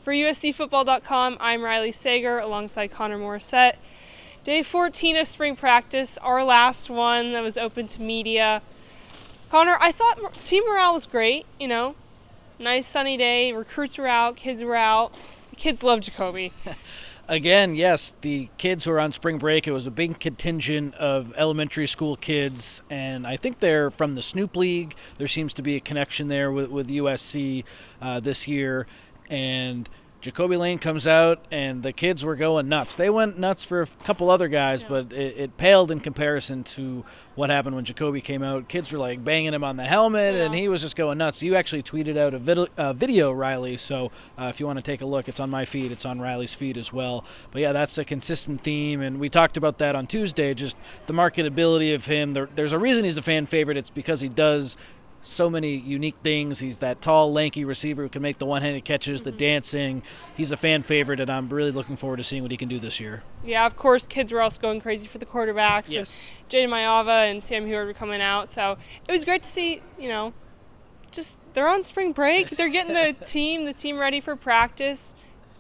For USCFootball.com, I'm Riley Sager alongside Connor Morrissette. Day 14 of spring practice, our last one that was open to media. Connor, I thought team morale was great, Nice sunny day, recruits were out, kids were out. The kids love Jacoby. Again, yes, the kids who are on spring break, it was a big contingent of elementary school kids, and I think they're from the Snoop League. There seems to be a connection there with USC this year, and Jacoby Lane comes out, and the kids were going nuts. They went nuts for a couple other guys, but it paled in comparison to what happened when Jacoby came out. Kids were like banging him on the helmet, and he was just going nuts. You actually tweeted out a video, Riley, so if you want to take a look, it's on my feed. It's on Riley's feed as well. But yeah, that's a consistent theme, and we talked about that on Tuesday, just the marketability of him. There's a reason he's a fan favorite. It's because he does so many unique things. He's that tall, lanky receiver who can make the one-handed catches, the dancing. He's a fan favorite, and I'm really looking forward to seeing what he can do this year. Yeah, of course, kids were also going crazy for the quarterbacks. Yes. So Jaden Mayava and Sam Heward were coming out. So it was great to see, just they're on spring break. They're getting the team ready for practice,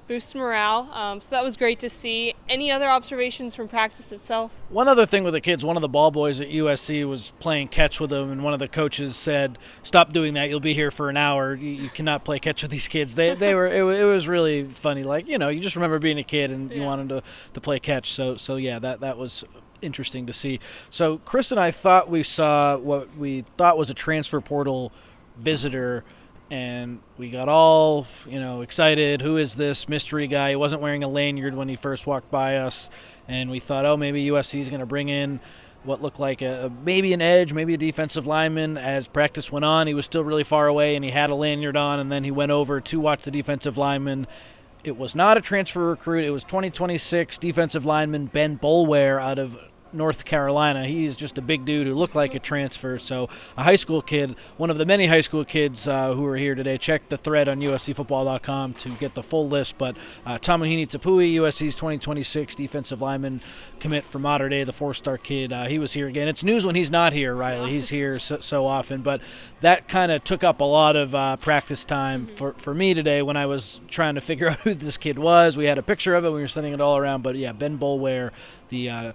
boost morale. So that was great to see. Any other observations from practice itself? One other thing with the kids, one of the ball boys at USC was playing catch with them, and one of the coaches said, "Stop doing that. You'll be here for an hour. You cannot play catch with these kids." They were. It was really funny. Like, you just remember being a kid and you wanted to play catch. So yeah, that was interesting to see. So Chris and I thought we saw what we thought was a transfer portal visitor, and we got all, excited. Who is this mystery guy? He wasn't wearing a lanyard when he first walked by us. And we thought, maybe USC is going to bring in what looked like maybe an edge, maybe a defensive lineman. As practice went on, he was still really far away, and he had a lanyard on, and then he went over to watch the defensive lineman. It was not a transfer recruit. It was 2026 defensive lineman Ben Boulware out of North Carolina. He's just a big dude who looked like a transfer. So a high school kid, one of the many high school kids who are here today. Check the thread on USCFootball.com to get the full list. But Tamahini Tapui, USC's 2026 defensive lineman commit from Mater Dei, the 4-star kid. He was here again. It's news when he's not here, Riley. He's here so often. But that kind of took up a lot of practice time for me today when I was trying to figure out who this kid was. We had a picture of it. We were sending it all around. But yeah, Ben Boulware, the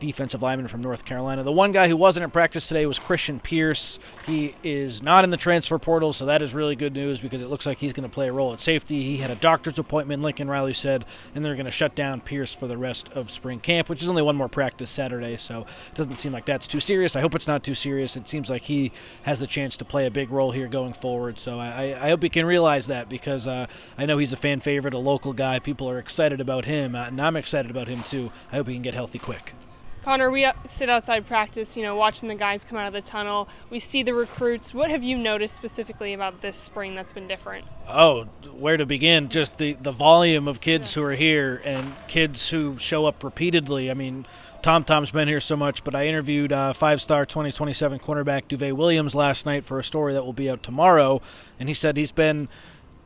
defensive lineman from North Carolina. The one guy who wasn't at practice today was Christian Pierce. He is not in the transfer portal, so that is really good news because it looks like he's going to play a role at safety. He had a doctor's appointment, Lincoln Riley said, and they're going to shut down Pierce for the rest of spring camp, which is only one more practice Saturday, so it doesn't seem like that's too serious. I hope it's not too serious. It seems like he has the chance to play a big role here going forward, so I hope he can realize that because I know he's a fan favorite, a local guy. People are excited about him, and I'm excited about him too. I hope he can get healthy quick. Connor, we sit outside practice, watching the guys come out of the tunnel. We see the recruits. What have you noticed specifically about this spring that's been different? Oh, where to begin? Just the volume of kids who are here and kids who show up repeatedly. I mean, Tom's been here so much, but I interviewed 5-star 2027 cornerback Duvet Williams last night for a story that will be out tomorrow, and he said he's been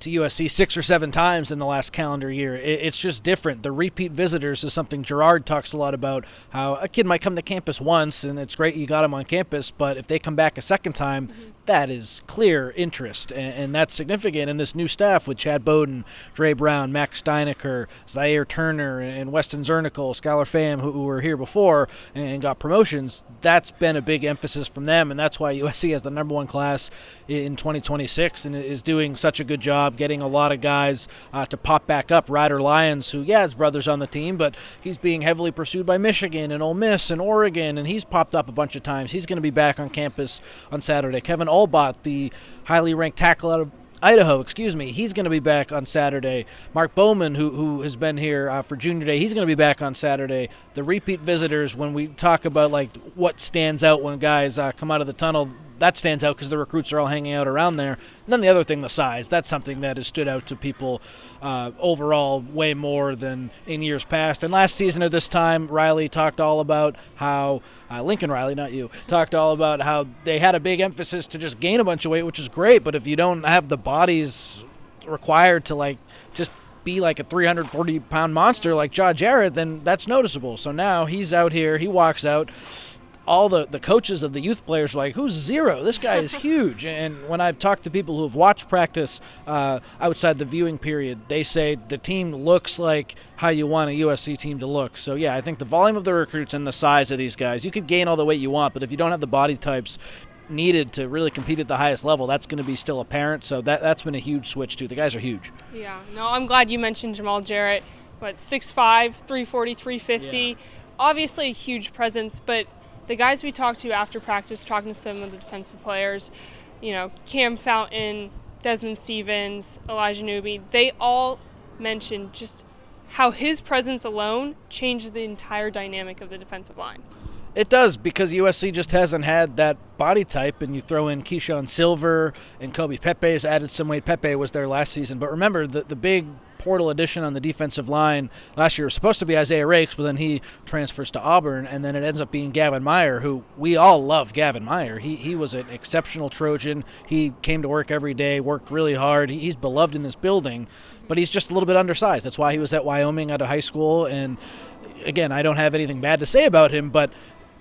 to USC 6 or 7 times in the last calendar year. It's just different. The repeat visitors is something Gerard talks a lot about, how a kid might come to campus once and it's great you got him on campus, but if they come back a second time, that is clear interest, and that's significant. And this new staff with Chad Bowden, Dre Brown, Max Steinecker, Zaire Turner, and Weston Zernical, Skylar Pham, who were here before and got promotions, that's been a big emphasis from them, and that's why USC has the number 1 class in 2026 and is doing such a good job getting a lot of guys to pop back up. Ryder Lyons, who, his brother's on the team, but he's being heavily pursued by Michigan and Ole Miss and Oregon, and he's popped up a bunch of times. He's going to be back on campus on Saturday. Kevin Olbott, the highly ranked tackle out of Idaho, he's going to be back on Saturday. Mark Bowman, who has been here for Junior Day, he's going to be back on Saturday. The repeat visitors, when we talk about like what stands out when guys come out of the tunnel, that stands out because the recruits are all hanging out around there. And then the other thing, the size, that's something that has stood out to people overall way more than in years past. And last season at this time, Riley talked all about how Lincoln Riley, not you, talked all about how they had a big emphasis to just gain a bunch of weight, which is great, but if you don't have the bodies required to just be like a 340-pound monster like Ja Jarrett, then that's noticeable. So now he's out here, he walks out. all the coaches of the youth players were like, who's Zero? This guy is huge. And when I've talked to people who have watched practice outside the viewing period, they say the team looks like how you want a USC team to look. So, yeah, I think the volume of the recruits and the size of these guys, you could gain all the weight you want, but if you don't have the body types needed to really compete at the highest level, that's going to be still apparent. So that's been a huge switch, too. The guys are huge. Yeah, no, I'm glad you mentioned Jamal Jarrett. 6'5", 340, 350. Yeah. Obviously a huge presence, but the guys we talked to after practice, talking to some of the defensive players, Cam Fountain, Desmond Stevens, Elijah Newby, they all mentioned just how his presence alone changed the entire dynamic of the defensive line. It does, because USC just hasn't had that body type, and you throw in Keyshawn Silver and Kobe Pepe's added some weight. Pepe was there last season. But remember, the big portal addition on the defensive line last year was supposed to be Isaiah Rakes, but then he transfers to Auburn, and then it ends up being Gavin Meyer, who we all love Gavin Meyer. He was an exceptional Trojan. He came to work every day, worked really hard. He's beloved in this building, but he's just a little bit undersized. That's why he was at Wyoming out of high school. And, again, I don't have anything bad to say about him, but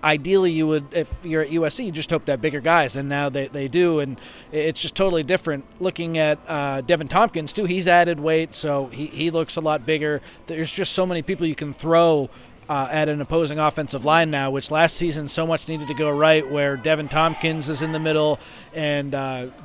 ideally you would, if you're at USC, you just hope to have bigger guys, and now they do, and it's just totally different. Looking at Devin Tompkins, too, he's added weight, so he looks a lot bigger. There's just so many people you can throw at an opposing offensive line now, which last season so much needed to go right, where Devin Tompkins is in the middle and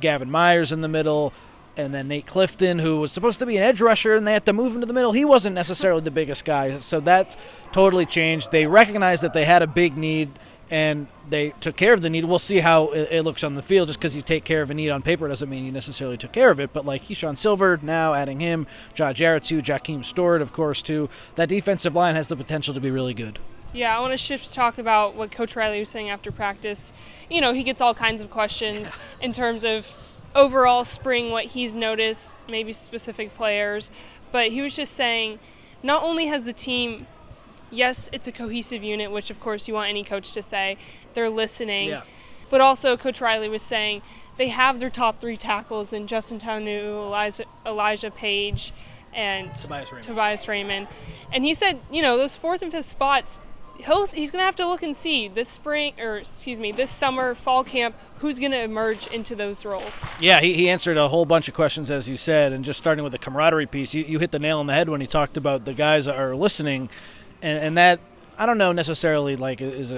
Gavin Myers in the middle, and then Nate Clifton, who was supposed to be an edge rusher, and they had to move him to the middle. He wasn't necessarily the biggest guy, so that's totally changed. They recognized that they had a big need, and they took care of the need. We'll see how it looks on the field. Just because you take care of a need on paper doesn't mean you necessarily took care of it. But like Keyshawn Silver, now adding him, Josh Jarrett too, Jakeem Stewart, of course, too. That defensive line has the potential to be really good. Yeah, I want to shift to talk about what Coach Riley was saying after practice. He gets all kinds of questions in terms of overall spring, what he's noticed, maybe specific players. But he was just saying, not only has the team, yes, it's a cohesive unit, which of course you want any coach to say, they're listening. Yeah. But also Coach Riley was saying they have their top 3 tackles in Justin Taunu, Elijah Page, and Tobias Raymond. And he said, those 4th and 5th spots, he's going to have to look and see this summer, fall camp, who's going to emerge into those roles. Yeah, he answered a whole bunch of questions, as you said, and just starting with the camaraderie piece, you hit the nail on the head when he talked about the guys that are listening, and that, I don't know necessarily like is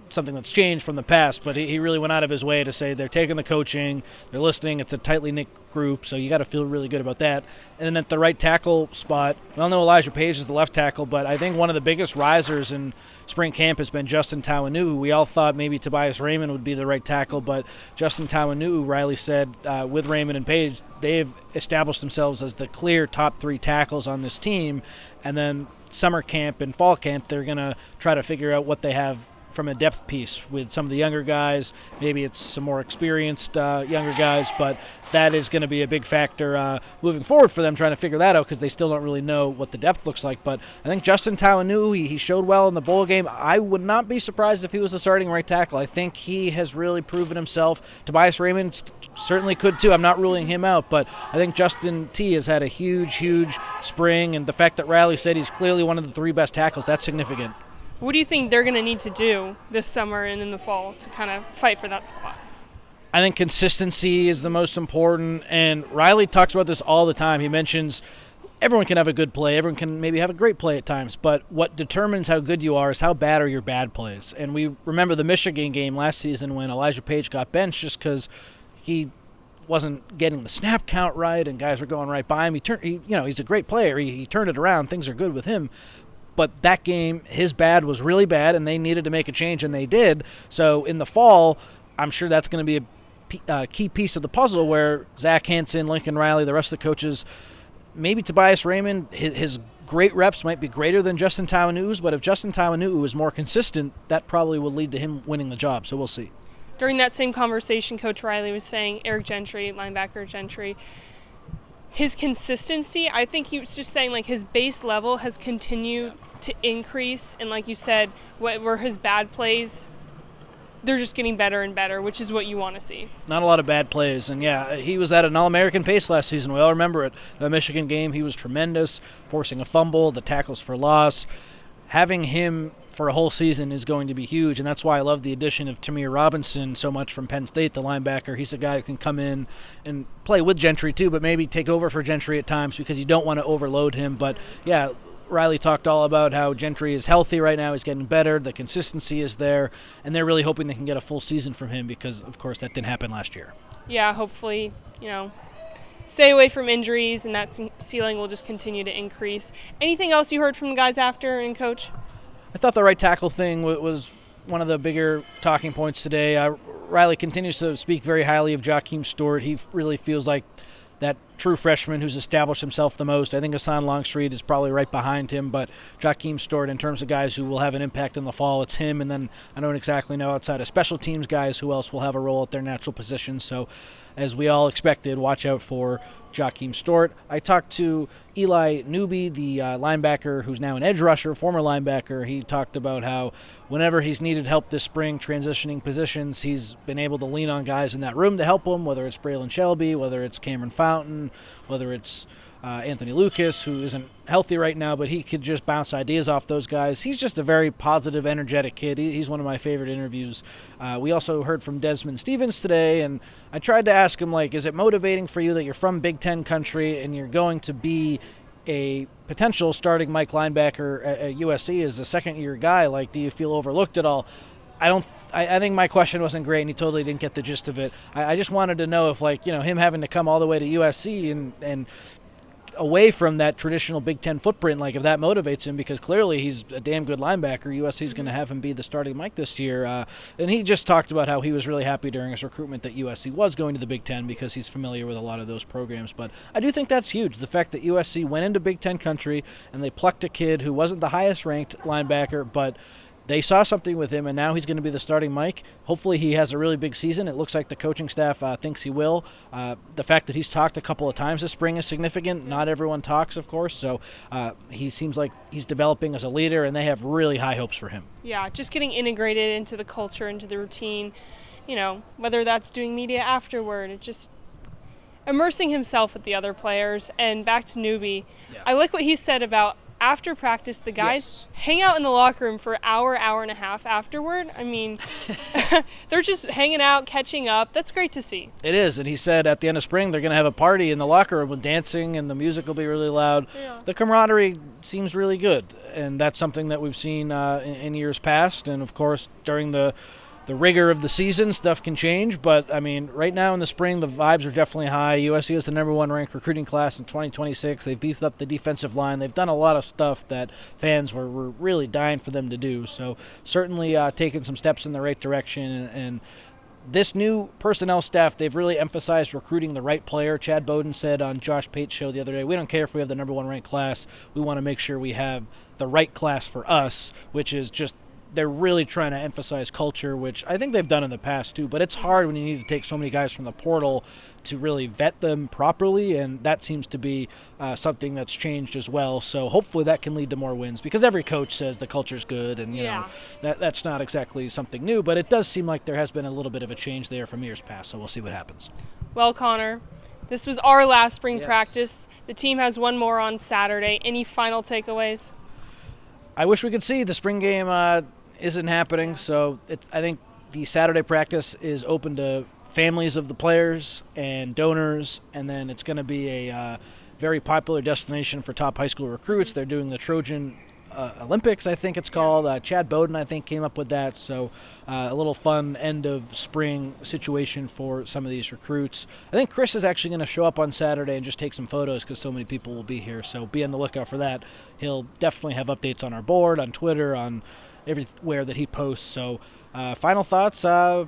something that's changed from the past, but he really went out of his way to say they're taking the coaching, they're listening, it's a tightly knit group, so you got to feel really good about that. And then at the right tackle spot, we all know Elijah Page is the left tackle, but I think one of the biggest risers in spring camp has been Justin Taunu. We all thought maybe Tobias Raymond would be the right tackle, but Justin Taunu, Riley said, with Raymond and Page, they've established themselves as the clear top 3 tackles on this team. And then summer camp and fall camp, they're going to try to figure out what they have from a depth piece with some of the younger guys. Maybe it's some more experienced younger guys, but that is going to be a big factor moving forward for them, trying to figure that out, because they still don't really know what the depth looks like. But I think Justin Taunu, he showed well in the bowl game. I would not be surprised if he was the starting right tackle. I think he has really proven himself. Tobias Raymond certainly could too. I'm not ruling him out, but I think Justin T has had a huge spring, and the fact that Riley said he's clearly one of the 3 best tackles, that's significant. What do you think they're going to need to do this summer and in the fall to kind of fight for that spot? I think consistency is the most important, and Riley talks about this all the time. He mentions everyone can have a good play, everyone can maybe have a great play at times, but what determines how good you are is how bad are your bad plays. And we remember the Michigan game last season when Elijah Page got benched just because he wasn't getting the snap count right and guys were going right by him. He's a great player. He turned it around. Things are good with him. But that game, his bad was really bad, and they needed to make a change, and they did. So in the fall, I'm sure that's going to be a key piece of the puzzle where Zach Hansen, Lincoln Riley, the rest of the coaches, maybe Tobias Raymond, his great reps might be greater than Justin Tawanu's, but if Justin Tawanu is more consistent, that probably will lead to him winning the job. So we'll see. During that same conversation, Coach Riley was saying Eric Gentry, linebacker Gentry, his consistency, I think he was just saying like his base level has continued to increase, and like you said, what were his bad plays, they're just getting better and better, which is what you want to see. Not a lot of bad plays, and yeah, he was at an All-American pace last season. We all remember it. The Michigan game, he was tremendous, forcing a fumble, the tackles for loss. Having him for a whole season is going to be huge, and that's why I love the addition of Tamir Robinson so much from Penn State, the linebacker. He's a guy who can come in and play with Gentry too, but maybe take over for Gentry at times because you don't want to overload him. But yeah, Riley talked all about how Gentry is healthy right now. He's getting better. The consistency is there, and they're really hoping they can get a full season from him because, of course, that didn't happen last year. Yeah, hopefully, stay away from injuries, and that ceiling will just continue to increase. Anything else you heard from the guys after and coach? I thought the right tackle thing was one of the bigger talking points today. Riley continues to speak very highly of Jakeem Stewart. He really feels like that true freshman who's established himself the most. I think Hassan Longstreet is probably right behind him, but Jakeem Stewart, in terms of guys who will have an impact in the fall, it's him, and then I don't exactly know outside of special teams guys who else will have a role at their natural positions. So as we all expected, watch out for Jakeem Stewart. I talked to Eli Newby, the linebacker who's now an edge rusher, former linebacker. He talked about how whenever he's needed help this spring transitioning positions, he's been able to lean on guys in that room to help him, whether it's Braylon Shelby, whether it's Cameron Fountain, whether it's Anthony Lucas, who isn't healthy right now, but he could just bounce ideas off those guys. He's just a very positive, energetic kid. He's one of my favorite interviews. We also heard from Desmond Stevens today, and I tried to ask him, is it motivating for you that you're from Big Ten country and you're going to be a potential starting Mike linebacker at USC as a second-year guy? Do you feel overlooked at all? I think my question wasn't great, and he totally didn't get the gist of it. I just wanted to know if, him having to come all the way to USC and away from that traditional Big Ten footprint, if that motivates him, because clearly he's a damn good linebacker. USC's going to have him be the starting Mike this year. And he just talked about how he was really happy during his recruitment that USC was going to the Big Ten because he's familiar with a lot of those programs. But I do think that's huge, the fact that USC went into Big Ten country and they plucked a kid who wasn't the highest ranked linebacker, but they saw something with him, and now he's going to be the starting Mike. Hopefully he has a really big season. It looks like the coaching staff thinks he will. The fact that he's talked a couple of times this spring is significant. Not everyone talks, of course, so he seems like he's developing as a leader, and they have really high hopes for him. Yeah, just getting integrated into the culture, into the routine, whether that's doing media afterward, just immersing himself with the other players. And back to Newby, yeah. I like what he said about after practice, the guys hang out in the locker room for an hour and a half afterward. I mean, they're just hanging out, catching up. That's great to see. It is, and he said at the end of spring they're going to have a party in the locker room with dancing, and the music will be really loud. Yeah. The camaraderie seems really good, and that's something that we've seen in years past. And, of course, during the rigor of the season, stuff can change, but right now in the spring, the vibes are definitely high. USC is the number one ranked recruiting class in 2026. They've beefed up the defensive line. They've done a lot of stuff that fans were really dying for them to do. So certainly taking some steps in the right direction. And this new personnel staff, they've really emphasized recruiting the right player. Chad Bowden said on Josh Pate's show the other day, we don't care if we have the number one ranked class. We want to make sure we have the right class for us, which is just they're really trying to emphasize culture, which I think they've done in the past too, but it's hard when you need to take so many guys from the portal to really vet them properly, and that seems to be something that's changed as well. So hopefully that can lead to more wins, because every coach says the culture's good, and that's not exactly something new, but it does seem like there has been a little bit of a change there from years past, so we'll see what happens. Well, Connor, this was our last spring practice. The team has one more on Saturday. Any final takeaways? I wish we could see the spring game isn't happening, so I think the Saturday practice is open to families of the players and donors, and then it's going to be a very popular destination for top high school recruits. They're doing the Trojan Olympics, I think it's called. Chad Bowden, I think, came up with that, so a little fun end of spring situation for some of these recruits. I think Chris is actually going to show up on Saturday and just take some photos because so many people will be here, so be on the lookout for that. He'll definitely have updates on our board, on Twitter, on everywhere that he posts. So final thoughts, I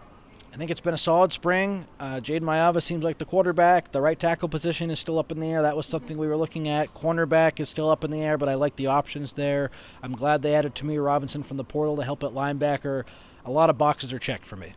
think it's been a solid spring. Jaden Mayava seems like the quarterback. The right tackle position is still up in the air. That was something we were looking at. Cornerback is still up in the air, but I like the options there. I'm glad they added Tamir Robinson from the portal to help at linebacker. A lot of boxes are checked for me.